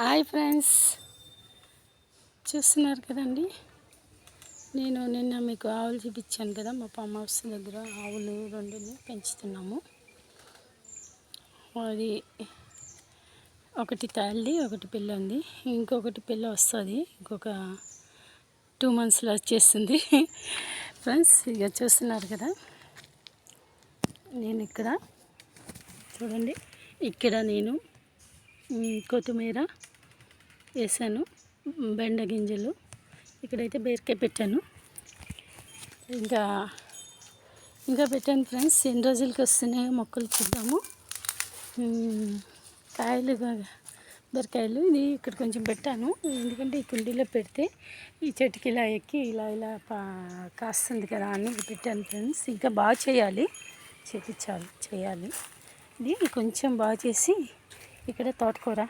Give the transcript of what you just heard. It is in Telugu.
హాయ్ ఫ్రెండ్స్, చూస్తున్నారు కదండి. నేను నిన్న మీకు ఆవులు చూపించాను కదా. మా ఫామ్ హౌస్ దగ్గర ఆవులు రెండుని పెంచుతున్నాము. అది ఒకటి తల్లి, ఒకటి పిల్ల ఉంది. ఇంకొకటి పిల్ల వస్తుంది, ఇంకొక 2 monthsలో వచ్చేస్తుంది. ఫ్రెండ్స్, ఇక చూస్తున్నారు కదా. నేను ఇక్కడ చూడండి, ఇక్కడ నేను కొత్తిమీర వేసాను, బెండ గింజలు, ఇక్కడైతే బీరకాయ పెట్టాను, ఇంకా పెట్టాను. ఫ్రెండ్స్, ఎన్ని రోజులకి వస్తున్నాయో మొక్కలు చూద్దాము. కాయలు, బీరకాయలు ఇది ఇక్కడ కొంచెం పెట్టాను, ఎందుకంటే ఈ కుండీలో పెడితే ఈ చెట్టుకి ఇలా ఎక్కి ఇలా కాస్తుంది కదా అని పెట్టాను. ఫ్రెండ్స్, ఇంకా బాగా చేయాలి ఇది కొంచెం బాగా చేసి ఇక్కడ తోటకూర